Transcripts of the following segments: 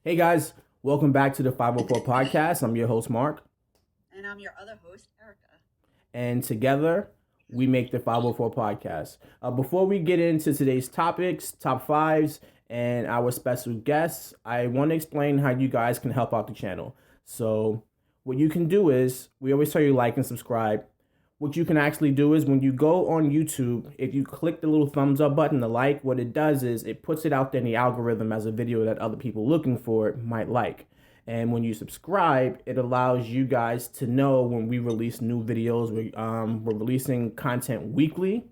Hey guys, welcome back to the 504 podcast. I'm your host, Mark. And I'm your other host, Erica. And together, we make the 504 podcast. Before we get into today's topics, top fives, and our special guests, I want to explain how you guys can help out the channel. So, what you can do is, we always tell you like and subscribe. What you can actually do is when you go on YouTube, if you click the little thumbs up button to like, what it does is it puts it out there in the algorithm as a video that other people looking for it might like. And when you subscribe, it allows you guys to know when we release new videos. We're releasing content weekly.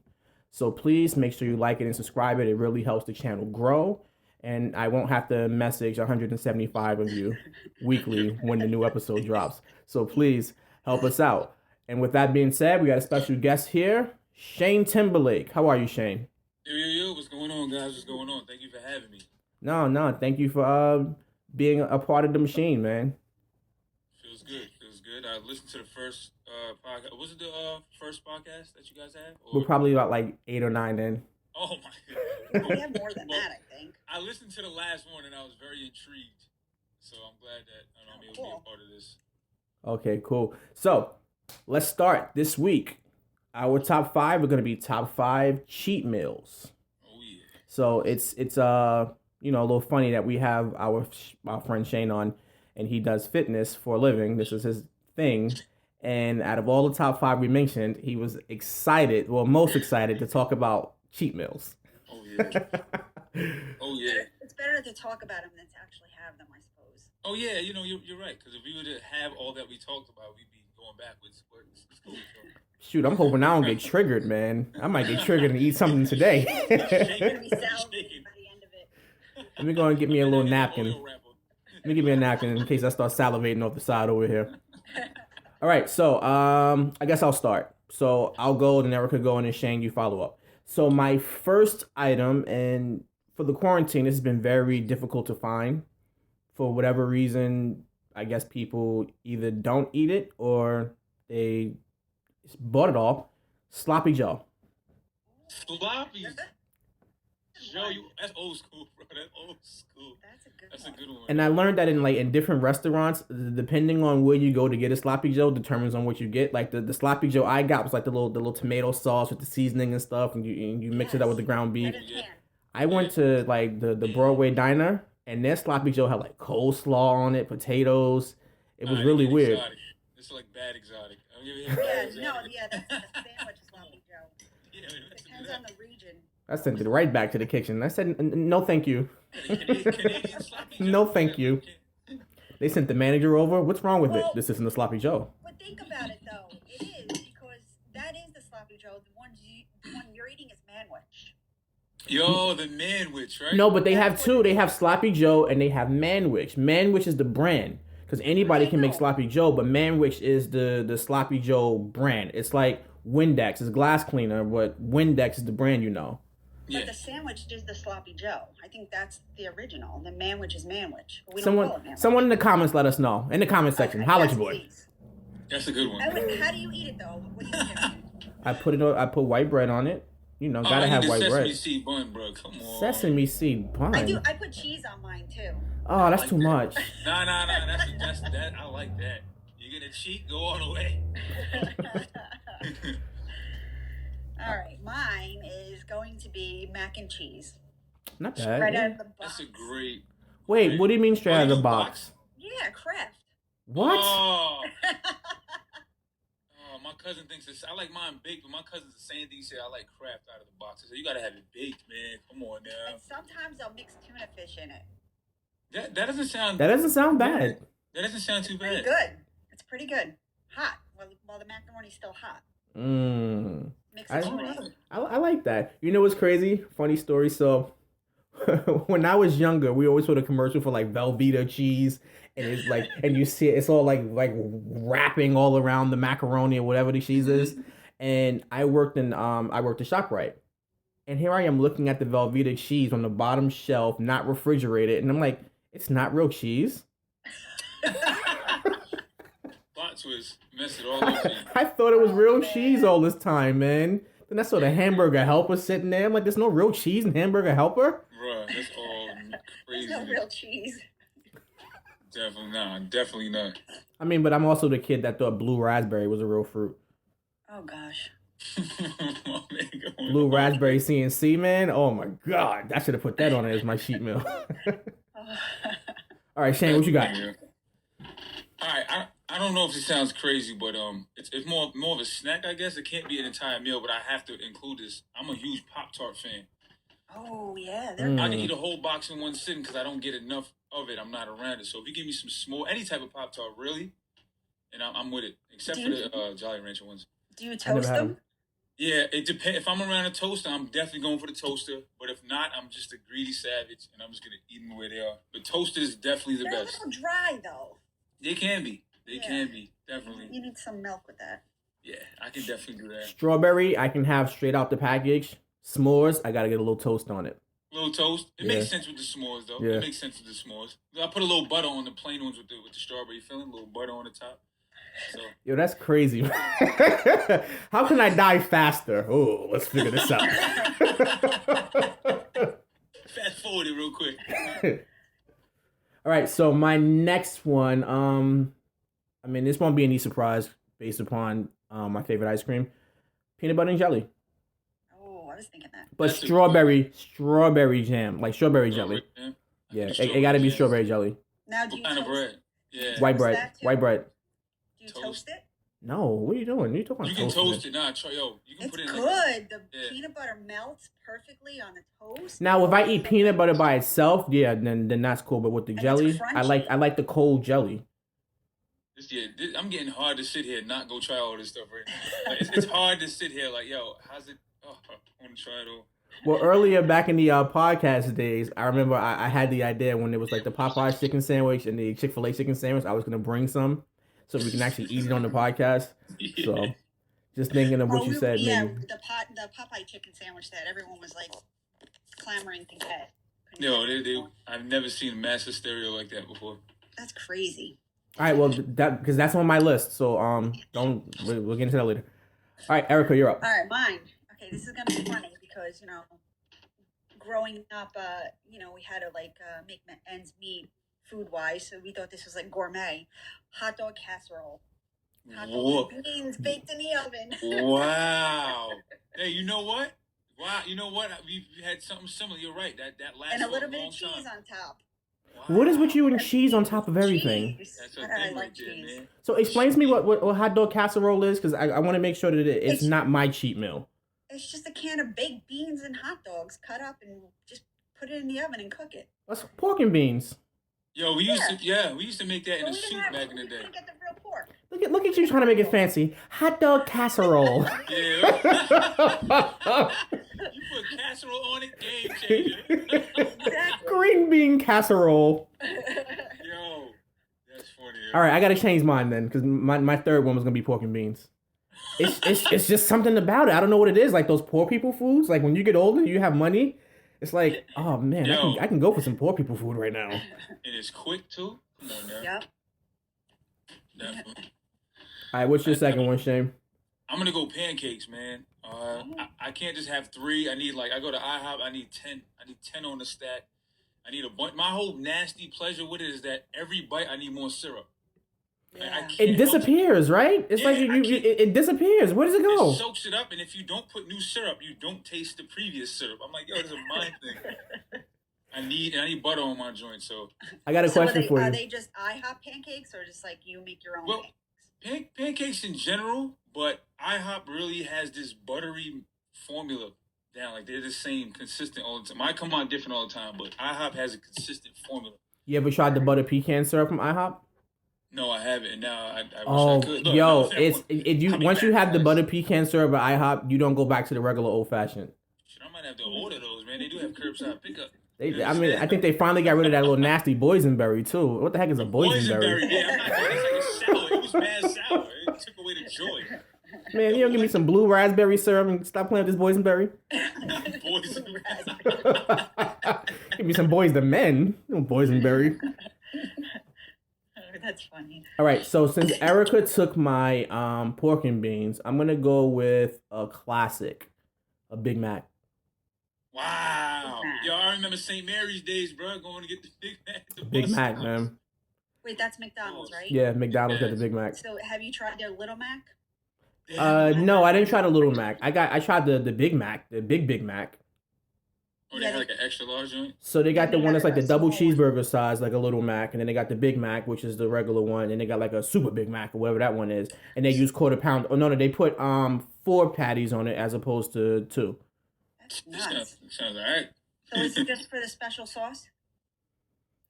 So please make sure you like it and subscribe it. It really helps the channel grow. And I won't have to message 175 of you weekly when the new episode drops. So please help us out. And with that being said, we got a special guest here, Shane Timberlake. How are you, Shane? Yo, what's going on, guys? What's going on? Thank you for having me. No, thank you for being a part of the machine, man. Feels good. I listened to the first podcast. Was it the first podcast that you guys had? Or... We're probably about like 8 or 9 in. Oh my God. We have more than that, I think. I listened to the last one and I was very intrigued. So I'm glad that I'm able to be a part of this. Okay, cool. So let's start this week. Our top 5 are going to be top 5 cheat meals. Oh yeah. So it's a little funny that we have our friend Shane on, and he does fitness for a living. This is his thing. And out of all the top 5 we mentioned, he was excited, most excited to talk about cheat meals. Oh yeah. Oh yeah. It's better to talk about them than to actually have them, I suppose. Oh yeah, you're right. Because if we were to have all that we talked about, we'd be going backwards. But it's cool. Shoot, I'm hoping I don't get triggered, man. I might get triggered and eat something today. Let me go and get me a little napkin. Let me give me a napkin in case I start salivating off the side over here. All right, so I guess I'll start. So I'll go, then Erica go, and then Shane, you follow up. So my first item, and for the quarantine, this has been very difficult to find. For whatever reason, I guess people either don't eat it or they bought it all. Sloppy Joe. Sloppy Joe, that's old school, bro. That's old school. That's a good one. And I learned that in different restaurants, depending on where you go to get a sloppy Joe, determines on what you get. Like the sloppy Joe I got was like the little tomato sauce with the seasoning and stuff, and you mix it up with the ground beef. I went to like the Broadway diner, and their sloppy Joe had like coleslaw on it, potatoes. It was really weird. Exotic. It's like bad exotic. That's sandwich sloppy Joe. Yeah, depends on the region. I sent it right back to the kitchen. I said, no, thank you. Canadian sloppy Joe. No, thank you. They sent the manager over. What's wrong with it? This isn't a sloppy Joe. But think about it, though. It is, because that is the sloppy Joe. The one you're eating is manwich. Yo, the manwich, right? No, but they have two. They have sloppy Joe and they have manwich. Manwich is the brand. Because anybody can make sloppy Joe, but manwich is the sloppy Joe brand. It's like Windex. It's glass cleaner, but Windex is the brand, But the sandwich is the sloppy Joe. I think that's the original. The manwich is manwich. We someone, don't call it manwich. Someone in the comments let us know. In the comment section. Holla at your boy. Please. That's a good one. How do you eat it, though? What do you do? I put white bread on it. Gotta have white bread. Sesame seed bun, bro. Come on. Sesame seed bun. I put cheese on mine, too. Oh, that's too much. Nah. That's that. I like that. You're gonna cheat? Go all the way. All right, mine is going to be mac and cheese. Not bad. Right out of the box. That's a great. Wait, what do you mean straight out of the box? Yeah, Kraft. What? Oh, my cousin thinks it's. I like mine baked, but my cousin's the same thing. He said I like Kraft out of the box. I said you gotta have it baked, man. Come on now. And sometimes I'll mix tuna fish in it. That doesn't sound. That doesn't sound bad. That doesn't sound too bad. Pretty good. It's pretty good. Hot. While the macaroni's still hot. Mix it I like that. You know what's crazy? Funny story. So when I was younger, we always saw a commercial for like Velveeta Cheese, and it's like, and you see it's all like wrapping all around the macaroni or whatever the cheese is. And I worked at ShopRite, and here I am looking at the Velveeta cheese on the bottom shelf, not refrigerated, and I'm like, it's not real cheese. Plot twist, messed it all up. I thought it was real cheese all this time, man. Then I saw the hamburger helper sitting there. I'm like, there's no real cheese in hamburger helper? Bruh, that's all crazy. There's no real cheese. Definitely not. I mean, but I'm also the kid that thought blue raspberry was a real fruit. Oh gosh. Blue raspberry CNC, man. Oh my god, I should have put that on it as my sheet meal. All right, Shane, what you got? All right, I don't know if it sounds crazy, but it's more of a snack, I guess. It can't be an entire meal, but I have to include this. I'm a huge Pop-Tart fan. Oh yeah, I can eat a whole box in one sitting because I don't get enough of it. I'm not around it. So if you give me some small, any type of Pop-Tart, really, and I'm with it, except for the Jolly Rancher ones. Do you toast them? Yeah, it depends. If I'm around a toaster, I'm definitely going for the toaster. But if not, I'm just a greedy savage, and I'm just gonna eat them the way they are. But toaster is definitely the best. They're a little dry though. They can be. They can be, definitely. You need some milk with that. Yeah, I can definitely do that. Strawberry, I can have straight out the package. S'mores, I gotta get a little toast on it. Little toast. It makes sense with the s'mores, though. Yeah. It makes sense with the s'mores. I put a little butter on the plain ones with the strawberry filling. A little butter on the top. So. Yo, that's crazy. How can I die faster? Oh, let's figure this out. Fast forward it real quick. All right, so my next one, I mean, this won't be any surprise based upon my favorite ice cream, peanut butter and jelly. Oh, I was thinking that. But that's strawberry jam, like strawberry jelly. Jam? Yeah, it got to be strawberry jelly. Now, do you toast bread? Yeah. White bread. Do you toast it? No, what are you doing? You talking? You can toast it. Nah, you can put it in. It's good. The peanut butter melts perfectly on the toast. Now, if I eat peanut butter by itself, yeah, then that's cool. But with the jelly, I like the cold jelly. I'm getting hard to sit here and not go try all this stuff right now. Like, it's hard to sit here like, yo, how's it? Oh, I want to try it all. Well, earlier back in the podcast days, I remember I had the idea when it was like the Popeyes chicken sandwich and the Chick-fil-A chicken sandwich, I was going to bring some so we can actually eat it on the podcast. Yeah. So just thinking of what you said. Yeah, maybe. The Popeye chicken sandwich that everyone was like clamoring to get. I've never seen mass hysteria like that before. That's crazy. All right, well, because that's on my list, so we'll get into that later. All right, Erica, you're up. All right, mine. Okay, this is gonna be funny because growing up, we had to make ends meet food wise, so we thought this was like gourmet. Hot dog casserole. Hot dog beans baked in the oven. Wow. Hey, you know what? Wow, you know what? We had something similar. You're right. That lasts and a little bit of cheese on top. Wow. What is with you and cheese on top of everything? That's a thing right there, man. So explain to me what hot dog casserole is, because I want to make sure that it's not my cheat meal. It's just a can of baked beans and hot dogs cut up and just put it in the oven and cook it. That's pork and beans. Yo, we used to make that in a soup back in the day. Get the real pork. Look at you trying to make it fancy. Hot dog casserole. Yeah. You put casserole on it, game changer. Exactly. Green bean casserole. Yo, that's funny. All right, I gotta change mine then, because my third one was gonna be pork and beans. It's just something about it. I don't know what it is. Like those poor people foods. Like when you get older, you have money. It's like, oh man, I can go for some poor people food right now. And it's quick too. Come on now. Yep. Definitely. All right, what's your second one, Shane? I'm gonna go pancakes, man. I can't just have 3. I go to IHOP. I need 10. I need 10 on the stack. I need a bunch. My whole nasty pleasure with it is that every bite I need more syrup. Yeah. It disappears, right? It's like it disappears. Where does it go? It soaks it up, and if you don't put new syrup, you don't taste the previous syrup. I'm like, yo, this is a mind thing. I need butter on my joint, so. I got a question for you. Are they just IHOP pancakes, or just like you make your own pancakes? Pancakes in general, but IHOP really has this buttery formula down. Like they're the same, consistent all the time. I come out different all the time, but IHOP has a consistent formula. You ever tried the butter pecan syrup from IHOP? No, I haven't. And now I wish I could. Look, yo, once you have the butter pecan syrup at IHOP, you don't go back to the regular old fashioned. Shit, I might have to order those, man. They do have curbside pickup. I think they finally got rid of that little nasty boysenberry too. What the heck is a boysenberry? Yeah, I'm not it's like a sour. It was mad sour. It took away the joy. Man, you don't give me some blue raspberry syrup and stop playing with this boysenberry. Give me some boys the men. No boysenberry. That's funny. All right, so since Erica took my pork and beans, I'm gonna go with a classic, a Big Mac. Wow. Yo, I remember St. Mary's days, bro. Going to get the Big Mac. Big Mac, man. Wait, that's McDonald's, right? Yeah, McDonald's got the Big Mac. So have you tried their Little Mac? No, I didn't try the Little Mac. I tried the Big Mac, the Big Mac. Oh, they had like an extra large joint? So they got the one that's like the a double small one. cheeseburger size, like a Little Mac, and then they got the Big Mac, which is the regular one, and they got like a Super Big Mac or whatever that one is, and they use quarter pound. Oh no, they put 4 patties on it as opposed to 2. That's That nuts. sounds all right. So is it just for the special sauce?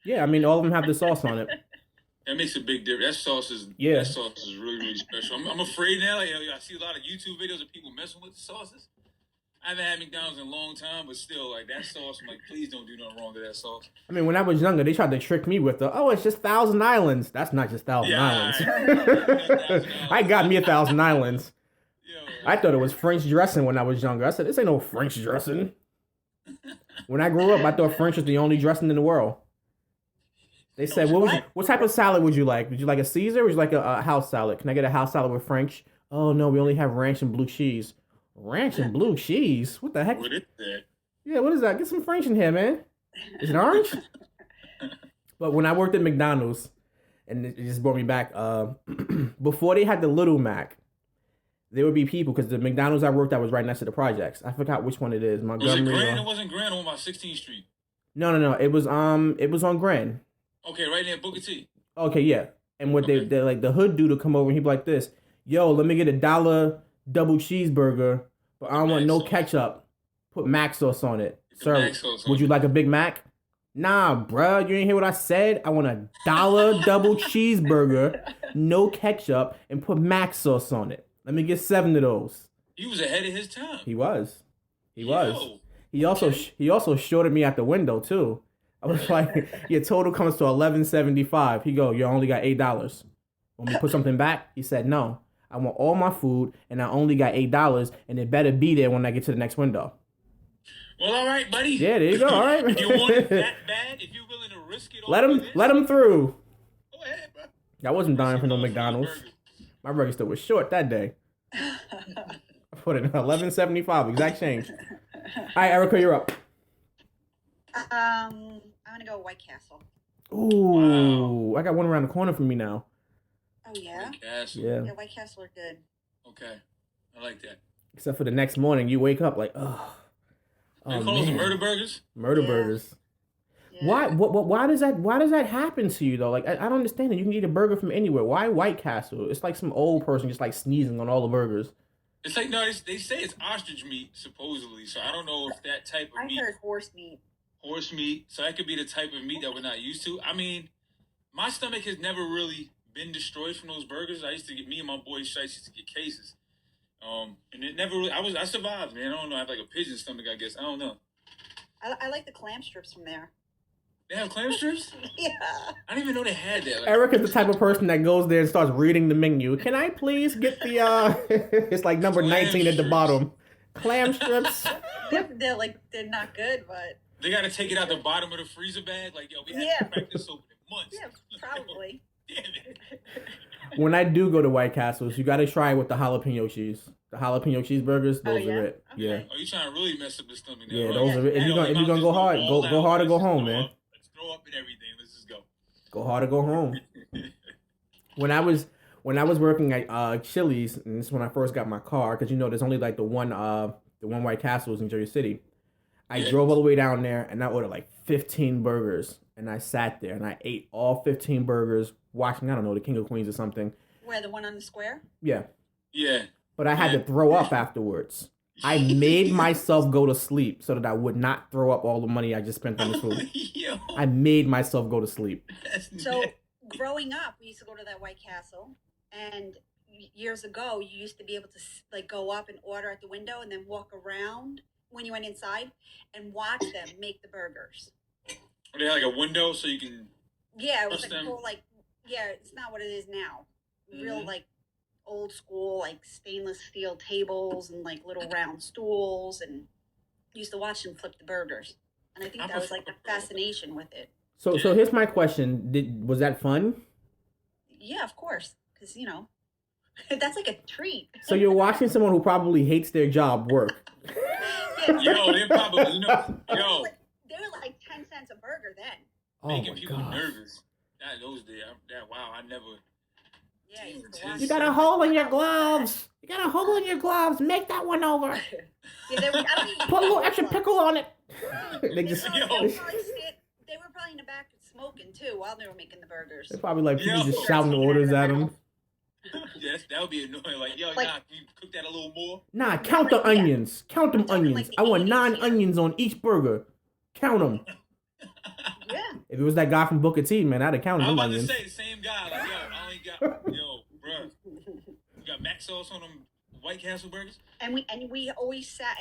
Yeah, I mean all of them have the sauce on it. That makes a big difference. Yeah. That sauce is really, really special. I'm afraid now. Like, I see a lot of YouTube videos of people messing with the sauces. I haven't had McDonald's in a long time, but still, like that sauce, I'm like, please don't do nothing wrong to that sauce. I mean, when I was younger, they tried to trick me with it's just Thousand Islands. That's not just Thousand Islands. I got me a Thousand Islands. Yo, I thought it was French dressing when I was younger. I said, this ain't no French dressing. When I grew up, I thought French was the only dressing in the world. They said, what type of salad would you like? Would you like a Caesar or would you like a house salad? Can I get a house salad with French? Oh, no, we only have ranch and blue cheese. Ranch and blue cheese? What the heck? what is that? Yeah, what is that? Get some French in here, man. Is it orange? But when I worked at McDonald's, and it just brought me back, before they had the Little Mac, there would be people, because the McDonald's I worked at was right next to the projects. I forgot which one it is. Was Montgomery. it Grand? It wasn't Grand on my 16th Street. No. It was on Grand. Okay, right near Booker T. Okay, yeah. And what Okay. they like the hood dude would come over and he'd be like this, yo, let me get $1 double cheeseburger, but I don't want no ketchup. Put Mac sauce on it. Sir, Mac sauce on would you it. like a Big Mac? Nah, bruh, you ain't hear what I said? I want $1 double cheeseburger, no ketchup, and put Mac sauce on it. Let me get 7 of those. He was ahead of his time. He was. Yo. He also shorted me at the window too. I was like, your total comes to $11.75. He go, you only got $8. Want me to put something back? He said, no. I want all my food, and I only got $8, and it better be there when I get to the next window. Well, all right, buddy. Yeah, there you go. All right. If you want it that bad, if you're willing to risk it all, Let him through. Go ahead, bro. I wasn't dying for no $6 McDonald's. burger. My register was short that day. I put in $11.75, exact change. All right, Erica, you're up. I'm gonna go White Castle. Ooh, I got one around the corner from me now. Oh yeah. White Castle. Yeah. Yeah, White Castle are good. Okay. I like that. Except for the next morning, you wake up like, oh They call those man. murder burgers? Murder Yeah. burgers. Yeah. Why does that happen to you though? Like I don't understand it. You can eat a burger from anywhere. Why White Castle? It's like some old person just like sneezing on all the burgers. It's like, no, they say it's ostrich meat, supposedly. So I don't know if that type of I meat, heard horse meat. horse meat, so that could be the type of meat that we're not used to. I mean, my stomach has never really been destroyed from those burgers. Me and my boy Shice used to get cases. And it never really, I survived, man. I don't know. I have like a pigeon stomach, I guess. I don't know. I like the clam strips from there. They have clam strips? Yeah. I didn't even know they had that. Like, Erica's the type of person that goes there and starts reading the menu. Can I please get the it's like number Clam 19 at the strips. bottom. Clam strips. They're not good, but they got to take it out the bottom of the freezer bag. Like, yo, we haven't Yeah. cracked this open in months. yeah, probably. Damn it. When I do go to White Castles, you gotta try it with the jalapeno cheese. The jalapeno cheeseburgers, those yeah? are it. Okay. Yeah. Oh, you trying to really mess up the stomach now? Yeah, huh? those are it. If you're Hell, gonna go hard, all go out. hard or go Let's home, throw man. up. Let's throw up and everything. Let's just go. Go hard or go home. When I was working at Chili's, and this is when I first got my car, because there's only like the one White Castles in Jersey City. I Yeah. drove all the way down there and I ordered like 15 burgers, and I sat there and I ate all 15 burgers, watching the King of Queens or something. Where the one on the square? Yeah, Yeah. but I had to throw up afterwards. I made myself go to sleep so that I would not throw up all the money I just spent on this food. Yo, I made myself go to sleep. that's So nasty. growing up, we used to go to that White Castle, and years ago, you used to be able to like go up and order at the window, and then walk around when you went inside and watch them make the burgers. They had like a window so you can. Yeah, it was Trust like them. full, like it's not what it is now. Real Mhm. like old school, like stainless steel tables and like little round stools, and used to watch them flip the burgers. And I think that was like the fascination with it. So here's my question: was that fun? Yeah, of course, because that's like a treat. So you're watching someone who probably hates their job work. Yo, they probably, yo, They were like 10 cents a burger then. Oh making my people god! nervous. Those days. Wow, I never. Yeah, Damn, you used to 10 watch You got a hole in your gloves. You got a hole in your gloves. Make that one over. Yeah, they were, I don't even Put a little think extra they were pickle on it. They, They just. probably, Yo. they were probably in the back smoking too while they were making the burgers. They're probably like people Yo. just shouting orders at them. Yes, that would be annoying. Like, yo, Like- nah, can you cook that a little more? Nah, count the onions. Count them talking like onions. the I want 80s 9 here. onions on each burger. Count them. Yeah. If it was that guy from Booker T, man, I'd have counted I'm them about onions. to say the same guy. Like, yo, I only got, yo, bruh, you got mac sauce on them White Castle burgers? And we always sat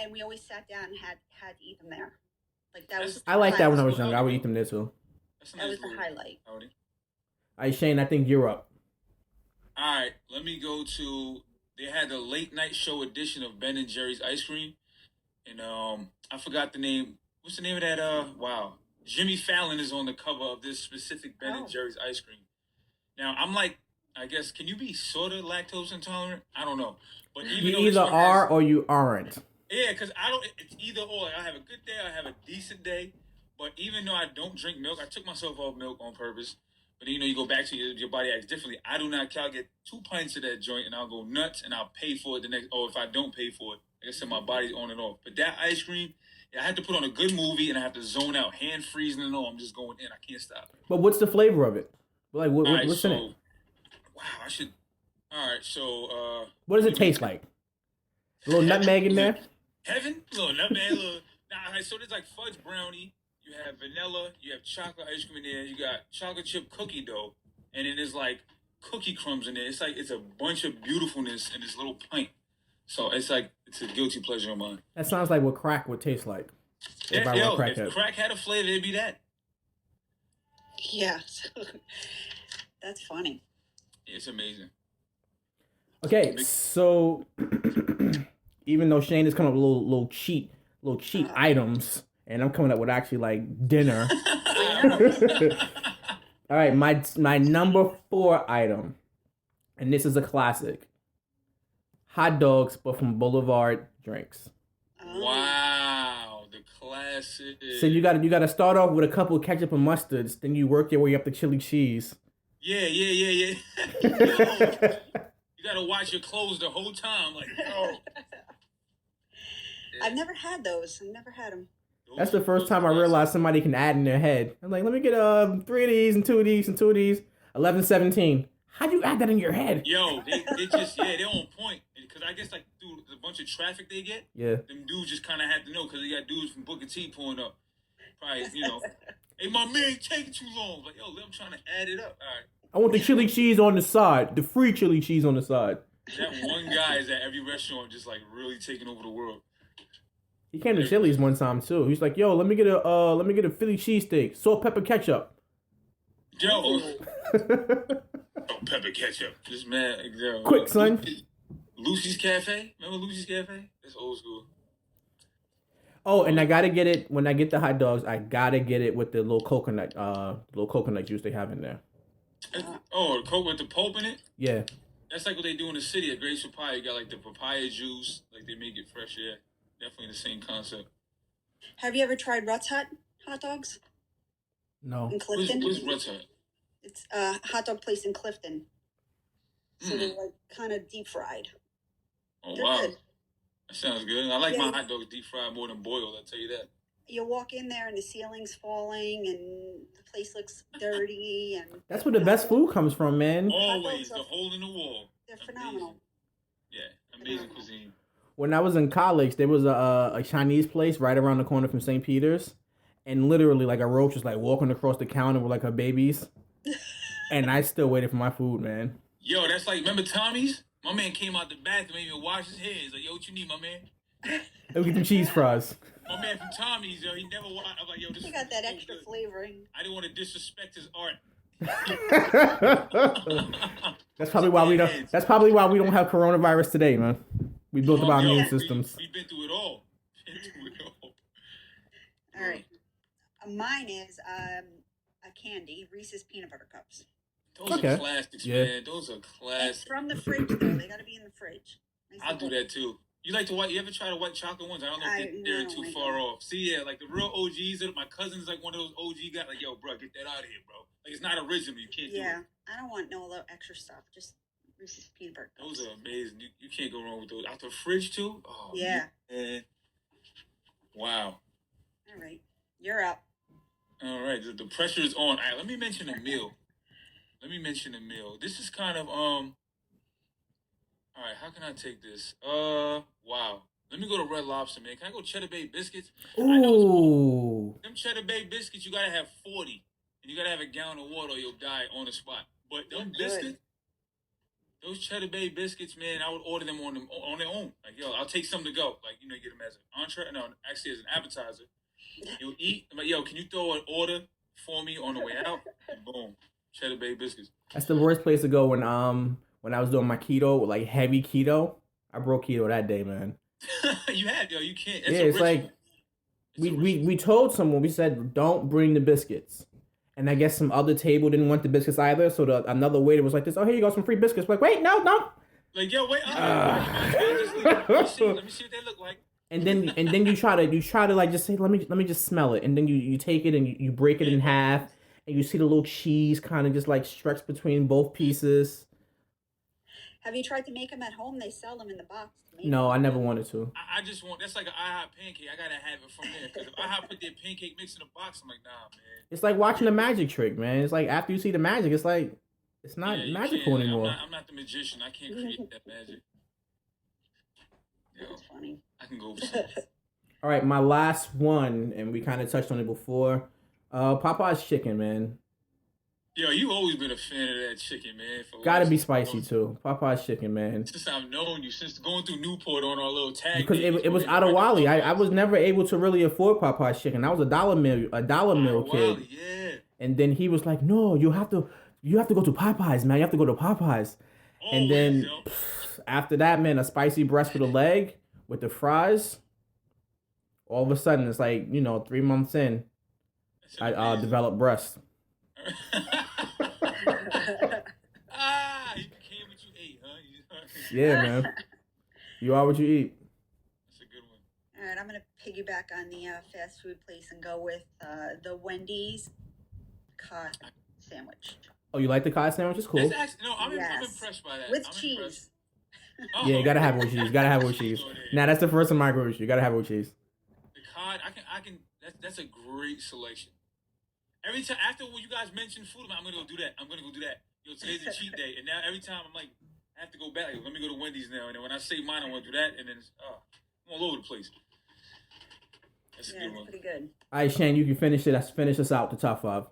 down and had to eat them there. Like that was. I like that when I was That's younger. I would eat them there too. That's a That was nice the little highlight. outing. All right, Shane, I think you're up. All right, let me go to. They had the late night show edition of Ben and Jerry's ice cream, and I forgot the name. What's the name of that? Wow, Jimmy Fallon is on the cover of this specific Ben and Jerry's ice cream. Now I'm like, I guess, can you be sort of lactose intolerant? I don't know, but even You though this either one are has- or you aren't. Yeah, because I don't. It's either or. Like, I have a good day. I have a decent day. But even though I don't drink milk, I took myself off milk on purpose. But you go back to your body acts differently. I do not. I'll get 2 pints of that joint and I'll go nuts and I'll pay for it the next. Or if I don't pay for it, like I said, my body's on and off. But that ice cream, I had to put on a good movie and I have to zone out, hand freezing and all. I'm just going in. I can't stop. But what's the flavor of it? Like, All right, what's in it? Wow, I should. All right, so. What does it taste like? A little nutmeg in there? Heaven? Little nutmeg, Nah, so there's like fudge brownie. You have vanilla. You have chocolate ice cream in there. You got chocolate chip cookie dough. And then there's like cookie crumbs in there. It's like, it's a bunch of beautifulness in this little pint. So it's like, it's a guilty pleasure of mine. That sounds like what crack would taste like. If I were a crackhead. If crack had a flavor, it'd be that. Yeah. That's funny. It's amazing. Okay, so even though Shane is coming up with little cheat items, and I'm coming up with actually like dinner. All right, my number 4 item, and this is a classic: hot dogs, but from Boulevard Drinks. Wow, the classic. So you gotta start off with a couple of ketchup and mustards, then you work your way up to chili cheese. Yeah. Yo, you gotta watch your clothes the whole time. Like, oh. I've never had those. I've never had them. That's the first time I realized somebody can add in their head. I'm like, let me get 3 of these and 2 of these and 2 of these. 11, 17. How do you add that in your head? Yo, they just, they're on point. Because I guess, like, through the bunch of traffic they get, them dudes just kind of have to know. Because they got dudes from Booker T pulling up. Probably, hey, my man, taking too long. Like, yo, I'm trying to add it up. All right. I want the chili cheese on the side. The free chili cheese on the side. That one guy is at every restaurant just, like, really taking over the world. He came to Chili's one time, too. He's like, yo, let me get a Philly cheesesteak. Salt, pepper, ketchup. Yo. Pepper ketchup. This man, yo. Quick, son. Lucy's Cafe? Remember Lucy's Cafe? That's old school. Oh, and I gotta get it when I get the hot dogs. I gotta get it with the little coconut juice they have in there. Oh, the Coke with the pulp in it? Yeah. That's like what they do in the city at Grace Papaya. You got like the papaya juice, like they make it fresh. Yeah, definitely the same concept. Have you ever tried Rutt's hot dogs No. in Clifton? What's Rutt's Hut? It's a hot dog place in Clifton. So they're like kind of deep fried. Oh, They're wow. good. That sounds good. I like Yeah. my hot dogs deep fried more than boiled, I'll tell you that. You walk in there and the ceiling's falling and the place looks dirty and That's where the best food comes from, man. Always the hole in the wall. they're phenomenal. Yeah, amazing cuisine. When I was in college, there was a Chinese place right around the corner from St. Peter's, and literally like a roach was like walking across the counter with like her babies, and I still waited for my food, man. Yo, that's like, remember Tommy's? My man came out the bathroom, made me wash his hands. He's like, yo, what you need, my man? Let me get them cheese fries. My man from Tommy's, yo, he never washed. I'm like, yo, this You got that is extra good. flavoring. I didn't want to disrespect his art. That's probably why we don't. That's probably why we don't have coronavirus today, man. We built up our immune systems. We've been through it all. All right. Mine is a candy, Reese's peanut butter cups. Those Okay. are classics, Yeah. man. Those are It's classics. from the fridge though. They got to be in the fridge. Nice I'll and do cold. that too. You like you ever try the white chocolate ones? I don't know if they're too far off. See, yeah, like the real OGs. My cousin's like one of those OG guys. Like, yo, bro, get that out of here, bro. Like, it's not original. You can't do it. Yeah, I don't want no little extra stuff. Just Reese's peanut butter cups. Those are amazing. You can't go wrong with those. Out the fridge, too? Oh, yeah. Man. Wow. All right. You're up. All right. The pressure is on. All right, let me mention a meal. This is kind of, all right, how can I take this? Wow. Let me go to Red Lobster, man. Can I go Cheddar Bay Biscuits? Ooh. Them Cheddar Bay Biscuits, you got to have 40. And you got to have a gallon of water or you'll die on the spot. But them biscuits, those Cheddar Bay Biscuits, man, I would order them on their own. Like, yo, I'll take some to go. Like, you get them as an entree. No, actually as an appetizer. You'll eat. I'm like, yo, can you throw an order for me on the way out? And boom. Cheddar Bay Biscuits. That's the worst place to go when I was doing my keto, like heavy keto. I broke keto that day, man. You can't. It's like we told someone, we said don't bring the biscuits, and I guess some other table didn't want the biscuits either. So another waiter was like this, oh, here you go, some free biscuits. We're like, wait, no. Like, yo, wait, let me see what they look like. And then you try to like just say, let me just smell it, and then you take it and you break it in half. And you see the little cheese kind of just like stretched between both pieces. Have you tried to make them at home? They sell them in the box. No, I never wanted to. I just want, that's like an IHOP pancake. I gotta have it from there. Because if IHOP put their pancake mix in a box, I'm like, nah, man. It's like watching a magic trick, man. It's like after you see the magic, it's like, it's not magical anymore. I'm not the magician. I can't create that magic. Yo, that's funny. I can go for something. All right, my last one, and we kind of touched on it before. Popeyes Chicken, man. Yo, you've always been a fan of that chicken, man. Gotta be spicy too. Popeyes Chicken, man. Since I've known you, since going through Newport on our little tag. Because it was out of Wally. I was never able to really afford Popeyes Chicken. I was a dollar meal kid. Yeah. And then he was like, no, you have to go to Popeyes, man. You have to go to Popeyes. And then after that, man, a spicy breast with a leg with the fries. All of a sudden, it's like, 3 months in, I developed breast. You became what you ate, huh? Yeah, man. You are what you eat. That's a good one. All right, I'm going to piggyback on the fast food place and go with the Wendy's cod sandwich. Oh, you like the cod sandwich? It's cool. I'm impressed by that. With cheese. Yeah, you gotta have it with cheese. Now, that's the first time I agree with you. You gotta have it with cheese. The cod, I can. That's a great selection. Every time after you guys mention food, I'm gonna go do that. Yo, today's a cheat day, and now every time I'm like, I have to go back. Like, let me go to Wendy's now, and then when I say mine, I want to do that, and then I'm all over the place. That's a good one. Pretty good. All right, Shane, you can finish it. Let's finish us out. The top 5. All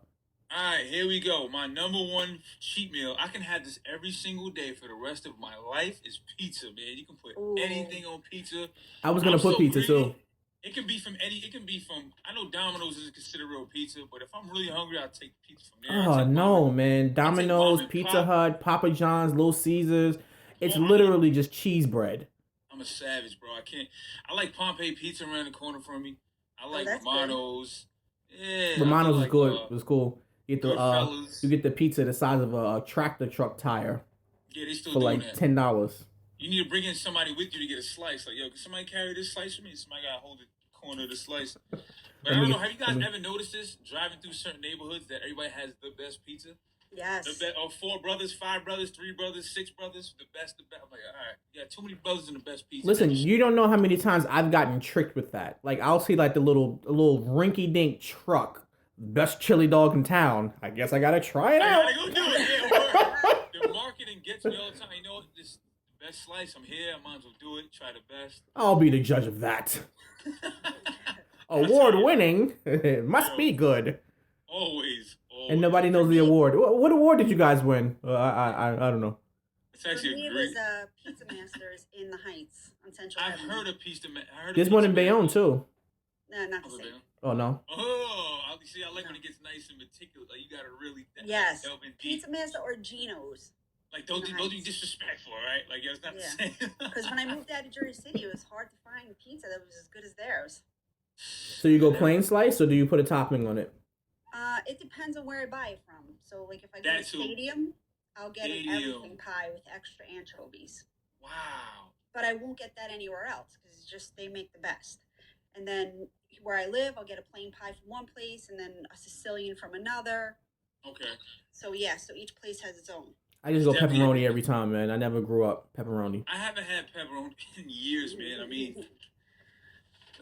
right, here we go. My number one cheat meal. I can have this every single day for the rest of my life. Is pizza, man. You can put anything on pizza. I was gonna put pizza too. It can be from I know Domino's isn't considered real pizza, but if I'm really hungry, I'll take pizza from there. Oh, no, man. Domino's, Pizza Hut, Papa John's, Little Caesars. It's literally just cheese bread. I'm a savage, bro. I like Pompeii Pizza around the corner from me. I like Romano's. Yeah. Romano's is good. It was cool. You get the pizza the size of a tractor truck tire. Yeah, they still for doing like that. $10. You need to bring in somebody with you to get a slice. Like, yo, can somebody carry this slice for me? Somebody got to hold the corner of the slice. But I don't know. Have you guys ever noticed this? Driving through certain neighborhoods that everybody has the best pizza? Yes. Or 4 brothers, 5 brothers, 3 brothers, 6 brothers, the best. I'm like, all right, you got too many brothers in the best pizza. Listen, you don't know how many times I've gotten tricked with that. Like, I'll see like the little rinky-dink truck, best chili dog in town. I guess I gotta try it out. I gotta go do it. Yeah, the marketing gets me all the time. You know, this best slice. I'm here. I might as well do it. Try the best. I'll be the judge of that. Award-winning. It must be good. Always. And nobody knows the award. What award did you guys win? I don't know. It's actually it was Pizza Masters in the Heights on Central I've Avenue. heard of Pizza Masters. There's one in Bayonne too. No, not the same. Oh no. Oh, see, I like when it gets nice and meticulous. Like, you gotta really delve in deep. Pizza Master or Geno's. Like, don't be disrespectful, right? Like, it's not the same. Because when I moved out of Jersey City, it was hard to find pizza that was as good as theirs. So you go plain slice, or do you put a topping on it? It depends on where I buy it from. So, like, if I go to Stadium, I'll get an everything pie with extra anchovies. Wow. but I won't get that anywhere else because it's just they make the best. And then where I live, I'll get a plain pie from one place and then a Sicilian from another. Okay. So yeah, so each place has its own. I just go pepperoni every time, man. I never grew up pepperoni. I haven't had pepperoni in years, man. I mean,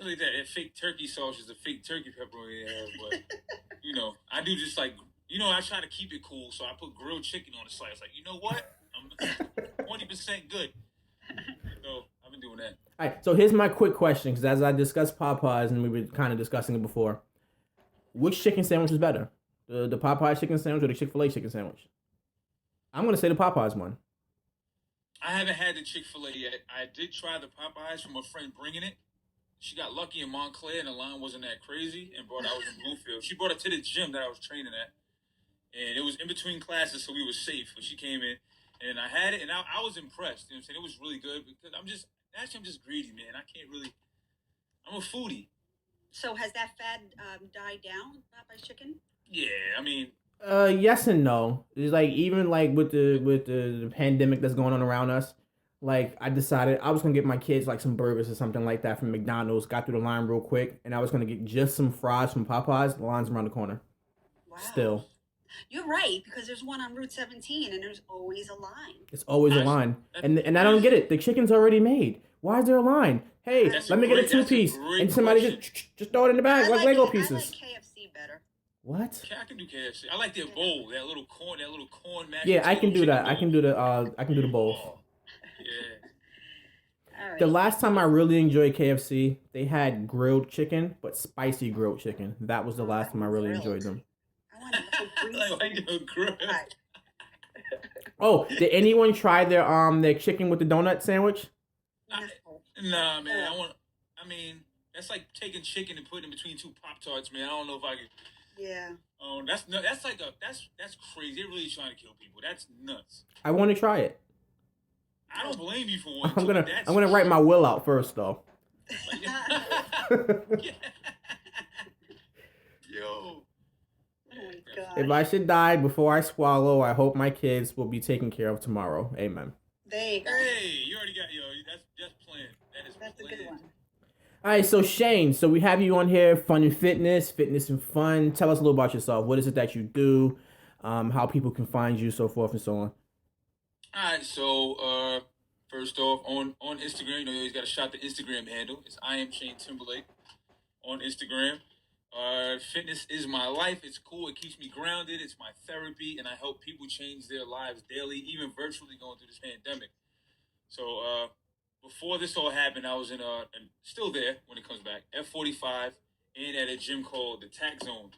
like that fake turkey sauce is the fake turkey pepperoni they have, but you know, I do just like, you know, I try to keep it cool, so I put grilled chicken on the slice. Like, you know what? I'm 20% good. So I've been doing that. All right, so here's my quick question, because as I discussed Popeyes and we were kind of discussing it before, which chicken sandwich is better, the Popeyes chicken sandwich or the Chick-fil-A chicken sandwich? I'm gonna say the Popeyes one. I haven't had the Chick-fil-A yet. I did try the Popeyes from a friend bringing it. She got lucky in Montclair and the line wasn't that crazy and brought it. I was in Bluefield. She brought it to the gym that I was training at. And it was in between classes, so we were safe when she came in. And I had it, and I was impressed. You know what I'm saying? It was really good because I'm just greedy, man. I can't really, I'm a foodie. So has that fad died down, Popeye's chicken? Yeah, I mean. Yes and no. It's like, even like with the pandemic that's going on around us, like I decided I was gonna get my kids like some burgers or something like that from McDonald's. Got through the line real quick, and I was gonna get just some fries from Popeyes. The line's around the corner. Wow. Still. You're right, because there's one on Route 17 and there's always a line. It's always a line. And I don't get it. The chicken's already made. Why is there a line? Hey, let me get a 2-piece. And somebody just throw it in the bag like Lego pieces. I like KFC better. What? I can do KFC. I like their bowl, that little corn mash. Yeah, I can do that. I can do the both. Oh, yeah. All right. The last time I really enjoyed KFC, they had grilled chicken, but spicy grilled chicken. That was the last time I really enjoyed them. Oh, did anyone try their chicken with the donut sandwich? Nah, man. I mean, that's like taking chicken and putting it in between two Pop-Tarts, man. I don't know if I could. Yeah. Oh, that's crazy. They're really trying to kill people. That's nuts. I want to try it. I don't blame you for one. I'm gonna write my will out first, though. Yo. God. If I should die before I swallow, I hope my kids will be taken care of tomorrow. Amen. There you go. Hey, you already got that's planned. That's planned. a good one. All right, so Shane, so we have you on here, fun and fitness and fun. Tell us a little about yourself. What is it that you do? How people can find you, so forth and so on. All right, so first off, on Instagram, you always got to shout the Instagram handle. It's I am Shane Timberlake on Instagram. Fitness is my life. It's cool. It keeps me grounded. It's my therapy, and I help people change their lives daily, even virtually going through this pandemic. So before this all happened, I was and still there when it comes back, F45, and at a gym called the Tax Zone.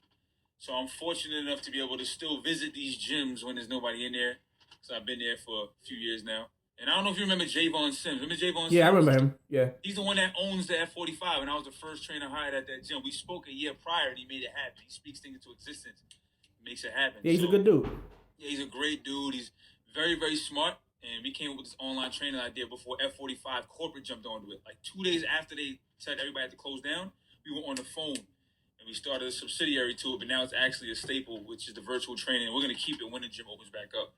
So I'm fortunate enough to be able to still visit these gyms when there's nobody in there. So I've been there for a few years now. And I don't know if you remember Javon Sims. Remember Javon Sims? Yeah, I remember him. Yeah. He's the one that owns the F45, and I was the first trainer hired at that gym. We spoke a year prior, and he made it happen. He speaks things into existence. He makes it happen. Yeah, he's a good dude. Yeah, he's a great dude. He's very, very smart. And we came up with this online training idea before F45 corporate jumped onto it. Like 2 days after they said everybody had to close down, we were on the phone. And we started a subsidiary to it, but now it's actually a staple, which is the virtual training. And we're going to keep it when the gym opens back up.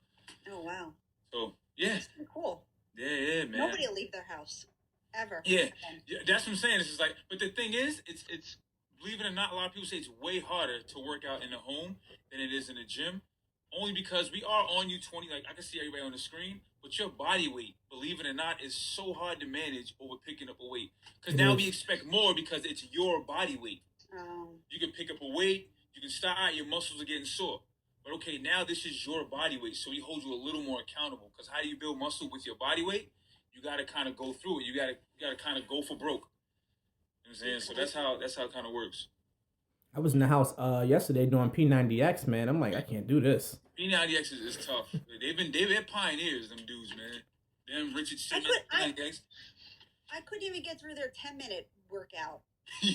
Oh, wow. So, yeah. That's pretty cool. Yeah, man. Nobody will leave their house. Ever. Yeah, that's what I'm saying. It's just like, but the thing is, it's believe it or not, a lot of people say it's way harder to work out in the home than it is in the gym. Only because we are on you 20, like I can see everybody on the screen, but your body weight, believe it or not, is so hard to manage over picking up a weight. Because now we expect more because it's your body weight. You can pick up a weight, you can start out, your muscles are getting sore. But okay, now this is your body weight, so we hold you a little more accountable. Because how do you build muscle with your body weight? You got to kind of go through it. You got to kind of go for broke. You know what I'm saying? So that's how it kind of works. I was in the house yesterday doing P90X, man. I'm like, I can't do this. P90X is tough. They're pioneers, them dudes, man. Them Richard Simmons, P90X. I couldn't even get through their 10-minute workout.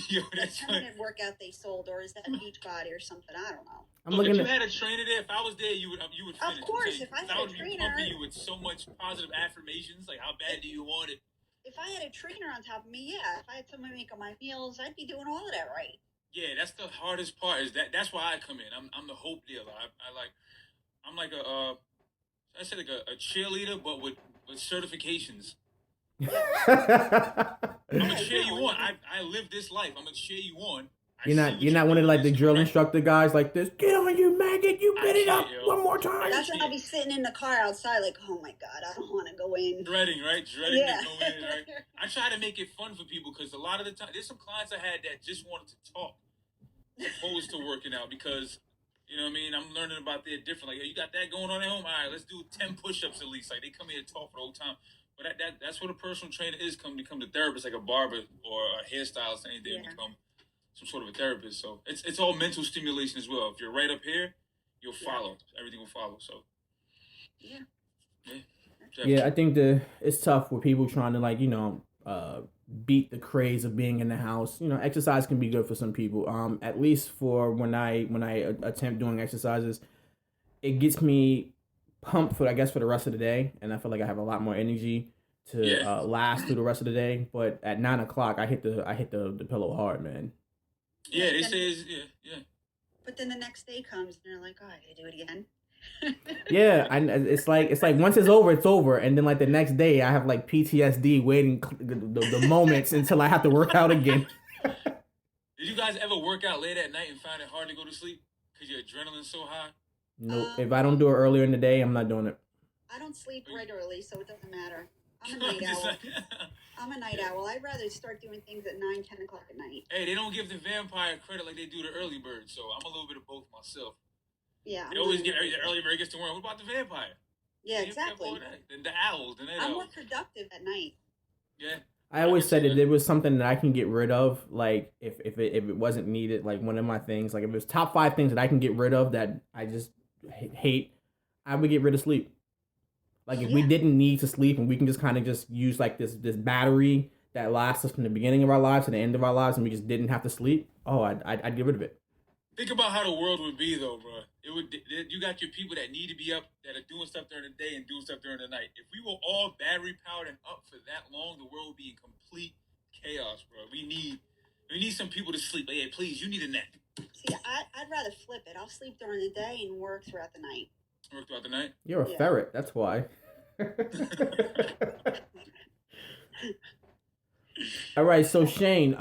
Yo, that's 10-minute workout they sold, or is that Beachbody or something? I don't know. If you had a trainer there, if I was there, you would finish. Of course, if I had a trainer, pumping you with so much positive affirmations, like how bad do you want it? If I had a trainer on top of me, yeah. If I had someone make all my meals, I'd be doing all of that right. Yeah, that's the hardest part. That's why I come in. I'm the hope dealer. I'm like a cheerleader, but with certifications. Yeah. I'm gonna Yeah, cheer you no, on. I live this life. I'm gonna cheer you on. I You're see not what you're you're not one of doing. like the This is drill correct. instructor guys like this. Get on, you maggot! You I get it can't, up yo. one more I time. that's when I'll can't. be sitting in the car outside, like, oh my god, I don't want to go in. Dreading, right? Dreading Yeah. to go in, right? I try to make it fun for people because a lot of the time, there's some clients I had that just wanted to talk opposed to working out because, you know what I mean? I'm learning about their different. Like, yo, you got that going on at home? All right, let's do 10 push-ups at least. Like, they come here to talk for the whole time. But that's what a personal trainer is, become the therapist, like a barber or a hairstylist, anything, Yeah. become some sort of a therapist. So it's all mental stimulation as well. If you're right up here, you'll follow. Everything will follow. So Yeah. Yeah, I think it's tough with people trying to like beat the craze of being in the house. You know, exercise can be good for some people. At least for when I attempt doing exercises, it gets me pumped for for the rest of the day, and I feel like I have a lot more energy to Yeah. last through the rest of the day. But at 9 o'clock, I hit the pillow hard, man. Yeah, they then- say yeah. But then the next day comes and they're like, oh, I gotta do it again. Yeah, it's like once it's over, and then like the next day I have like PTSD waiting the moments until I have to work out again. Did you guys ever work out late at night and find it hard to go to sleep because your adrenaline's so high? Nope. If I don't do it earlier in the day, I'm not doing it. I don't sleep right early, so it doesn't matter. I'm a night owl. I'm a night owl. I'd rather start doing things at 9, 10 o'clock at night. Hey, they don't give the vampire credit like they do the early bird, so I'm a little bit of both myself. Yeah. They always get the early bird gets to work. What about the vampire? Yeah, exactly. The owls, the night I'm owls. more productive at night. Yeah. I always said that there was something that I can get rid of, like if it wasn't needed, like one of my things, like if it was top 5 things that I can get rid of that I just hate, I would get rid of sleep. Like if we didn't need to sleep and we can just kind of just use like this battery that lasts us from the beginning of our lives to the end of our lives, and we just didn't have to sleep, I'd get rid of it. Think about how the world would be, though, bro. You got your people that need to be up, that are doing stuff during the day and doing stuff during the night. If we were all battery powered and up for that long, the world would be in complete chaos, bro. We need some people to sleep. Like, hey, please, you need a nap. See, I'd rather flip it. I'll sleep during the day and work throughout the night. Work throughout the night? You're a ferret, that's why. All right, so Shane,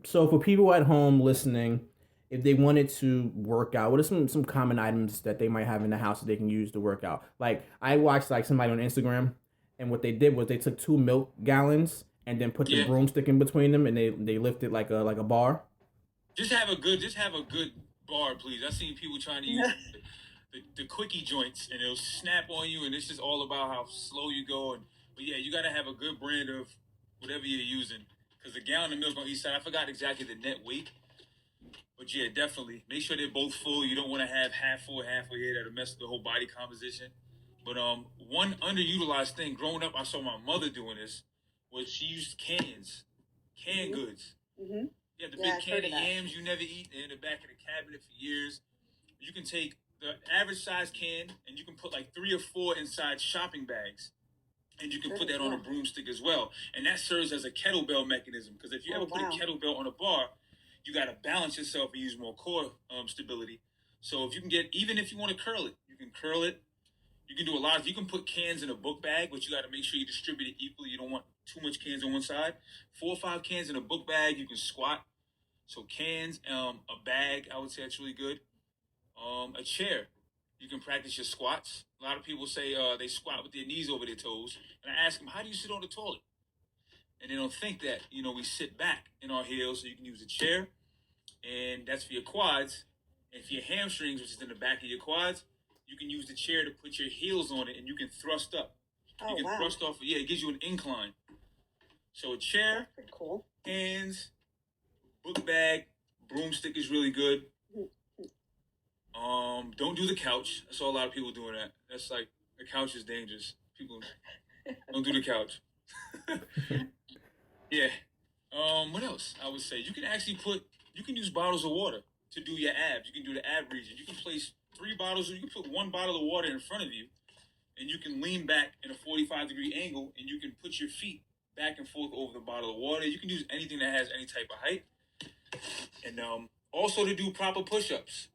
so for people at home listening, if they wanted to work out, what are some common items that they might have in the house that they can use to work out? Like I watched like somebody on Instagram, and what they did was they took 2 milk gallons and then put the broomstick in between them, and they lifted like a bar. Just have a good bar, please. I've seen people trying to use the quickie joints, and it'll snap on you, and it's just all about how slow you go. But yeah, you got to have a good brand of whatever you're using, because a gallon of milk on each side. I forgot exactly the net weight. But yeah, definitely. Make sure they're both full. You don't want to have half full, half full here. That'll mess with the whole body composition. But one underutilized thing, growing up, I saw my mother doing this, was she used canned goods. Mm-hmm. Yeah, the big can of yams you never eat in the back of the cabinet for years. You can take the average size can and you can put like 3 or 4 inside shopping bags. And you can put that on a broomstick as well. And that serves as a kettlebell mechanism. Because if you ever put a kettlebell on a bar, you got to balance yourself and use more core stability. So if you can even if you want to curl it, you can curl it. You can do a lot. You can put cans in a book bag, but you got to make sure you distribute it equally. You don't want too much cans on one side. 4 or 5 cans in a book bag, you can squat. So cans, a bag, I would say that's really good. A chair, you can practice your squats. A lot of people say they squat with their knees over their toes. And I ask them, how do you sit on the toilet? And they don't think that, we sit back in our heels, so you can use a chair. And that's for your quads. And for your hamstrings, which is in the back of your quads, you can use the chair to put your heels on it, and you can thrust up. You can thrust off. Yeah, it gives you an incline. So a chair, that's pretty cool. Hands, book bag, broomstick is really good. Don't do the couch. I saw a lot of people doing that. That's like, the couch is dangerous. People don't do the couch. Yeah. What else? I would say you can use bottles of water to do your abs. You can do the ab region. You can place 3 bottles, or you can put 1 bottle of water in front of you, and you can lean back in a 45-degree angle, and you can put your feet back and forth over the bottle of water. You can use anything that has any type of height. And also to do proper push-ups.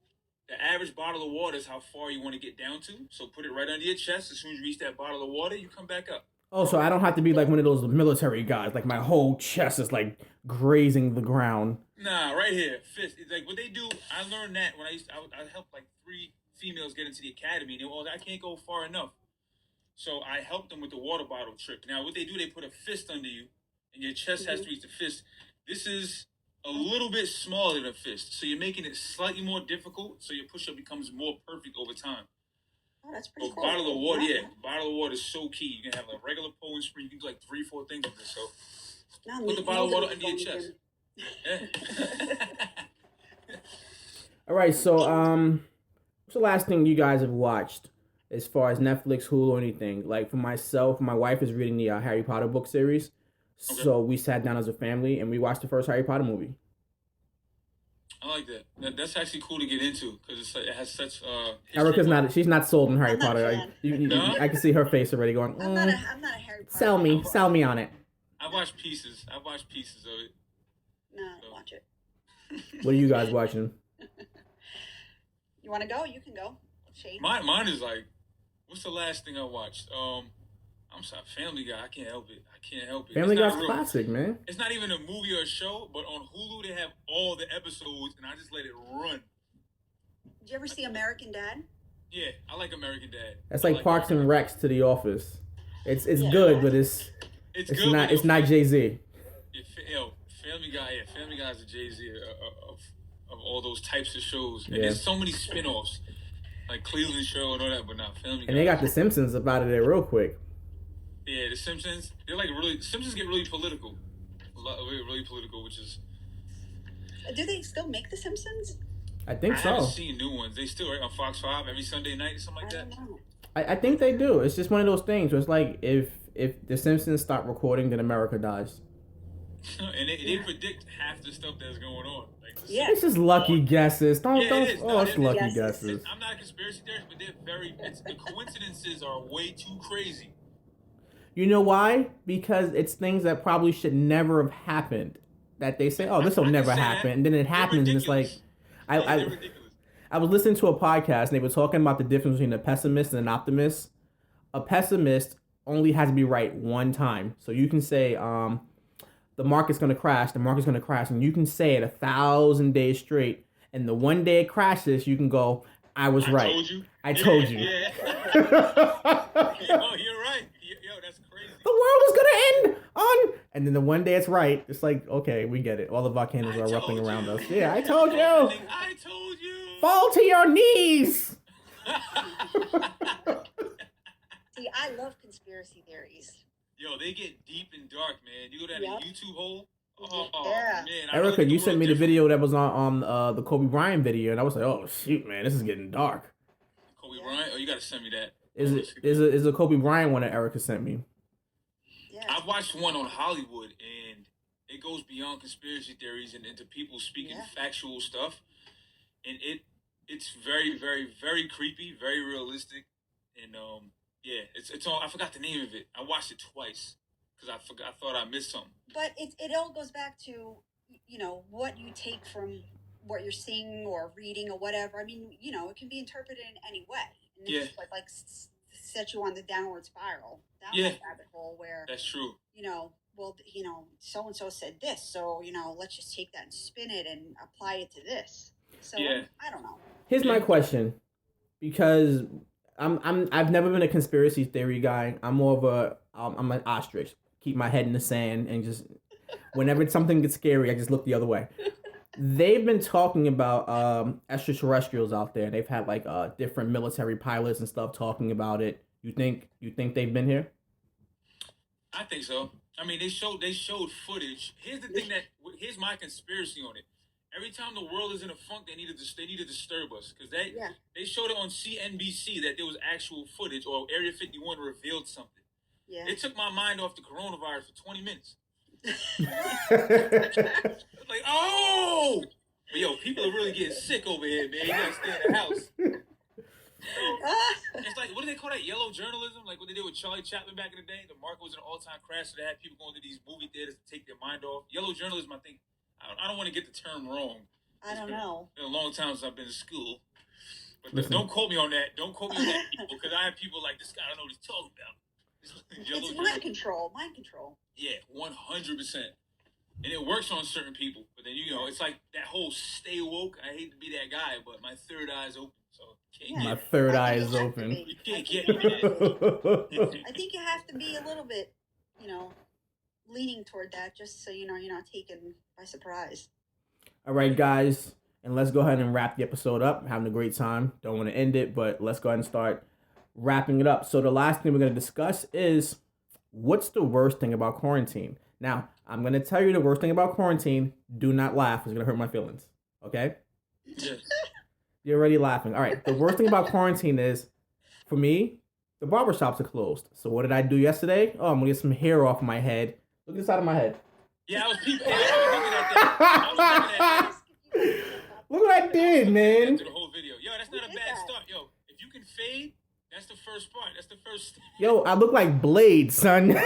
The average bottle of water is how far you want to get down to. So put it right under your chest. As soon as you reach that bottle of water, you come back up. Oh, so I don't have to be like one of those military guys. Like my whole chest is like grazing the ground. Nah, right here, fist. It's like what they do. I learned that when I helped like 3 females get into the academy, and they were all, I can't go far enough. So I helped them with the water bottle trick. Now what they do, they put a fist under you, and your chest has to reach the fist. This is a little bit smaller than a fist, so you're making it slightly more difficult. So your push-up becomes more perfect over time. Oh, that's pretty So cool. bottle of water, yeah, bottle of water is so key. You can have a regular pull and sprint. You can do like 3-4 things with this. So No, put the bottle of water under your me- chest. Yeah. All right, so what's the last thing you guys have watched as far as Netflix, Hulu, or anything? Like for myself, my wife is reading the Harry Potter book series, so we sat down as a family and we watched the first Harry Potter movie. I like that. That's actually cool to get into because it has such. Erica's not. She's not sold on Harry I'm not a Potter. fan. No? I can see her face already going. I'm not a Harry Potter. Sell me on it. I watched pieces of it. No, I don't watch it. What are you guys watching? You want to go? You can go, Shane. Mine is like, what's the last thing I watched? I'm sorry, Family Guy. I can't help it. Family It's not Guy's classic, man. It's not even a movie or a show, but on Hulu they have all the episodes, and I just let it run. Did you ever see American Dad? Yeah, I like American Dad. That's like Parks and Recs to The Office. It's good, but it's good, not. but It's not Jay-Z. Family Guy. Yeah, Family Guy is the Jay-Z of all those types of shows. And Yeah. there's so many spin-offs, like Cleveland Show and all that, but not Family Guy. And they got The Simpsons up out of there real quick. Yeah, The Simpsons. They're like really. Simpsons get really political. Really political, which is. Do they still make The Simpsons? I think I so. haven't seen new ones. They still on Fox 5 every Sunday night or something like I that. don't know. I think they do. It's just one of those things where it's like if The Simpsons stop recording, then America dies. And they predict half the stuff that's going on. Like, Yeah. It's just lucky guesses. Don't. it is. No, It's lucky yes. guesses. I'm not a conspiracy theorist, but the coincidences are way too crazy. You know why? Because it's things that probably should never have happened. That they say, oh, this will I can never say that. happen, and then it happens, and it's like, They're I ridiculous. I was listening to a podcast, and they were talking about the difference between a pessimist and an optimist. A pessimist only has to be right one time, so you can say, the market's gonna crash, and you can say it 1,000 days straight, and the one day it crashes, you can go, I was right. I told you. Yeah. Yo, you're right. Yo, that's crazy. The world is gonna end on, and then the one day it's right. It's like, okay, we get it. All the volcanoes are erupting around us. Yeah, I told you. I told you. Fall to your knees. See, I love conspiracy theories. Yo, they get deep and dark, man. You go down Yep. a YouTube hole. Yeah. Man. I know Erica, the you world sent me the different. video that was on the Kobe Bryant video, and I was like, oh shoot, man, this is getting dark. Kobe Bryant? Oh, you gotta send me that. Is a Kobe Bryant one that Erica sent me? Yeah. I watched one on Hollywood, and it goes beyond conspiracy theories and into people speaking factual stuff, and it's very, very, very creepy, very realistic, and yeah, it's all. I forgot the name of it. I watched it twice because I thought I missed something. But it all goes back to, what you take from what you're seeing or reading or whatever. I mean, it can be interpreted in any way. And Yeah. it's just like set you on the downward spiral, down Yeah. that rabbit hole where, That's true. so and so said this, so let's just take that and spin it and apply it to this. So Yeah. I don't know. Here's my question, because I've never been a conspiracy theory guy. I'm more of I'm an ostrich. Keep my head in the sand and just whenever something gets scary, I just look the other way. They've been talking about extraterrestrials out there. They've had like different military pilots and stuff talking about it. You think they've been here? I think so. I mean, they showed footage. Here's my conspiracy on it. Every time the world is in a funk, they need to disturb us because they showed it on CNBC that there was actual footage, or Area 51 revealed something. Yeah. It took my mind off the coronavirus for 20 minutes. Like, oh! But yo, people are really getting sick over here, man. You gotta stay in the house. It's like, what do they call that? Yellow journalism? Like what they did with Charlie Chaplin back in the day? The market was in an all-time crash, so they had people going to these movie theaters to take their mind off. Yellow journalism, I think, I don't want to get the term wrong. I don't know. It's been a long time since I've been to school. But Listen. don't quote me on that. Don't quote me on that, people, because I have people like, this guy, I don't know what he's talking about. Yellow It's mind control. Mind control. Yeah, 100%. And it works on certain people. But then, it's like that whole stay woke. I hate to be that guy, but my third eye's open. So my third eye is open. You can't get me. I think you have to be a little bit, leaning toward that just so, you're not taken by surprise. All right, guys. And let's go ahead and wrap the episode up. Having a great time. Don't want to end it, but let's go ahead and start wrapping it up. So the last thing we're going to discuss is what's the worst thing about quarantine? Now, I'm going to tell you the worst thing about quarantine. Do not laugh. It's going to hurt my feelings. Okay? Yes. You're already laughing. All right. The worst thing about quarantine is, for me, the barbershops are closed. So what did I do yesterday? Oh, I'm going to get some hair off my head. Look at the side of my head. Yeah, I was looking at that. Look what I did, man. The whole video. Yo, that's not a bad start. Yo, if you can fade, that's the first part. That's the first. Yo, I look like Blade, son. Yo,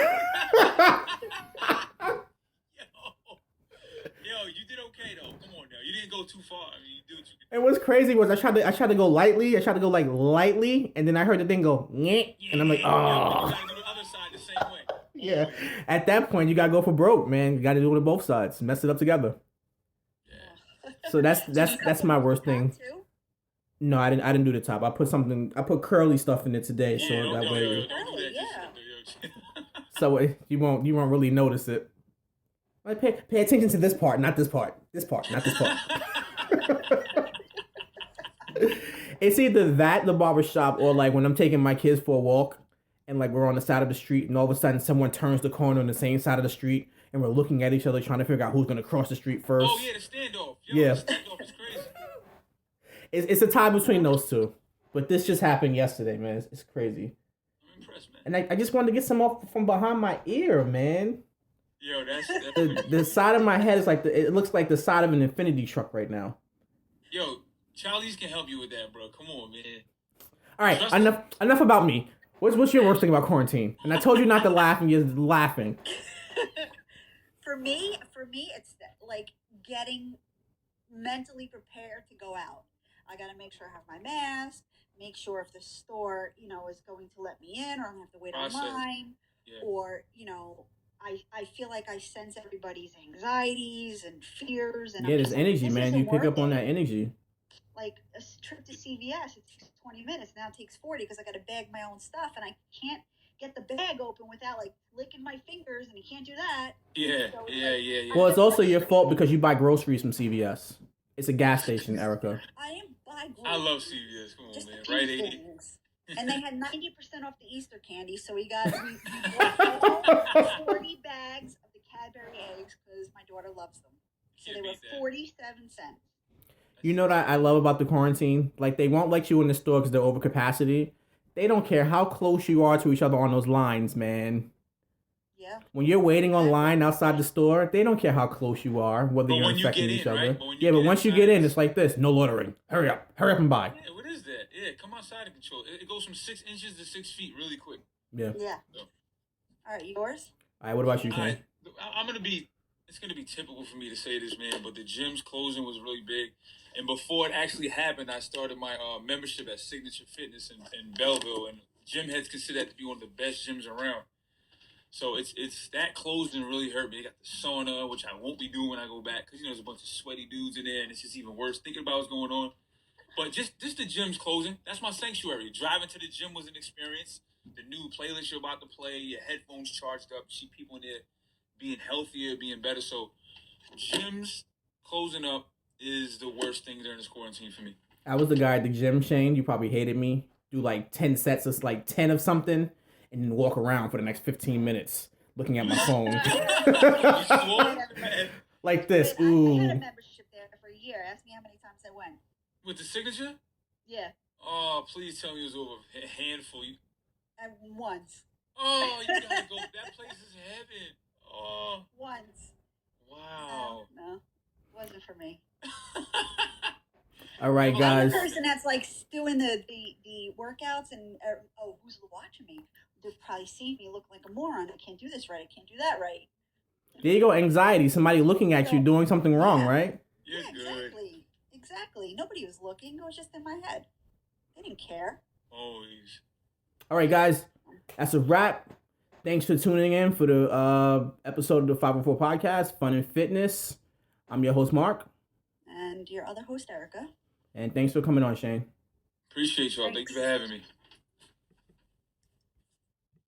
you did okay though. Come on now, you didn't go too far. I mean, you did what you could. And what's crazy was I tried to go lightly. I tried to go like lightly, and then I heard the thing go, nyeh, and I'm like, oh. You gotta do the other side the same way. Yeah. At that point, you gotta go for broke, man. You gotta do it on both sides. Mess it up together. Yeah. So that's my worst thing. No, I didn't do the top. I put curly stuff in it today, so that way. So you won't really notice it. Like pay attention to this part, not this part. This part, not this part. It's either that, the barbershop, or like when I'm taking my kids for a walk and like we're on the side of the street and all of a sudden someone turns the corner on the same side of the street and we're looking at each other trying to figure out who's gonna cross the street first. Oh yeah, the standoff. Yeah. The standoff is crazy. It's a tie between those two. But this just happened yesterday, man. It's crazy. I'm impressed, man. And I just wanted to get some off from behind my ear, man. Yo, that's the side of my head is like it looks like the side of an infinity truck right now. Yo, Charlie's can help you with that, bro. Come on, man. All right, enough about me. What's your worst thing about quarantine? And I told you not to laugh, and you're laughing. For me, it's like getting mentally prepared to go out. I gotta make sure I have my mask. Make sure if the store, is going to let me in, or I'm gonna have to wait online, or I feel like I sense everybody's anxieties and fears, and there's energy, man. You pick up on that energy. Like a trip to CVS, it takes 20 minutes. Now it takes 40 because I got to bag my own stuff, and I can't get the bag open without like licking my fingers, and you can't do that. Yeah, so yeah. Well, it's also your fault because you buy groceries from CVS. It's a gas station, Erica. I didn't buy groceries. I love CVS. Come on, just man. Right, 80. And they had 90% off the Easter candy, so we bought 40 bags of the Cadbury eggs because my daughter loves them. So they were 47 cents. You know what I love about the quarantine? Like, they won't let you in the store because they're over capacity. They don't care how close you are to each other on those lines, man. Yeah. When you're waiting online outside the store, they don't care how close you are, whether you're infecting each other. Right? But once you get in, it's like this: no loitering. Hurry up and buy. Yeah, what is that? Yeah, come outside and control. It goes from 6 inches to 6 feet really quick. Yeah. Yeah. So. All right, yours. All right, what about you, Shane? Right. It's gonna be typical for me to say this, man, but the gym's closing was really big. And before it actually happened, I started my membership at Signature Fitness in Belleville, and gym heads consider that to be one of the best gyms around. So it's that closing really hurt me. They got the sauna, which I won't be doing when I go back, because there's a bunch of sweaty dudes in there, and it's just even worse thinking about what's going on. But just the gym's closing. That's my sanctuary. Driving to the gym was an experience. The new playlist you're about to play, your headphones charged up, you see people in there being healthier, being better. So gyms closing up is the worst thing during this quarantine for me. I was the guy at the gym, Shane. You probably hated me. Do like 10 sets of like 10 of something and then walk around for the next 15 minutes looking at my phone. Like this. Wait, ooh. I had a membership there for a year. Ask me how many times I went. With the Signature? Yeah. Oh, please tell me it was over a handful. Once. Oh, you gotta go. That place is heaven. Oh. Once. Wow. No, wasn't for me. All right, guys. I'm the person that's like doing the workouts and who's watching me? They're probably seeing me look like a moron. I can't do this right. I can't do that right. There you go. Anxiety. Somebody looking at you doing something wrong, right? You're good. Exactly. Nobody was looking. It was just in my head. They didn't care. Always. All right, guys. That's a wrap. Thanks for tuning in for the episode of the 504 Podcast, Fun and Fitness. I'm your host, Mark. And your other host, Erica. And thanks for coming on, Shane. Appreciate y'all. Thanks for having me.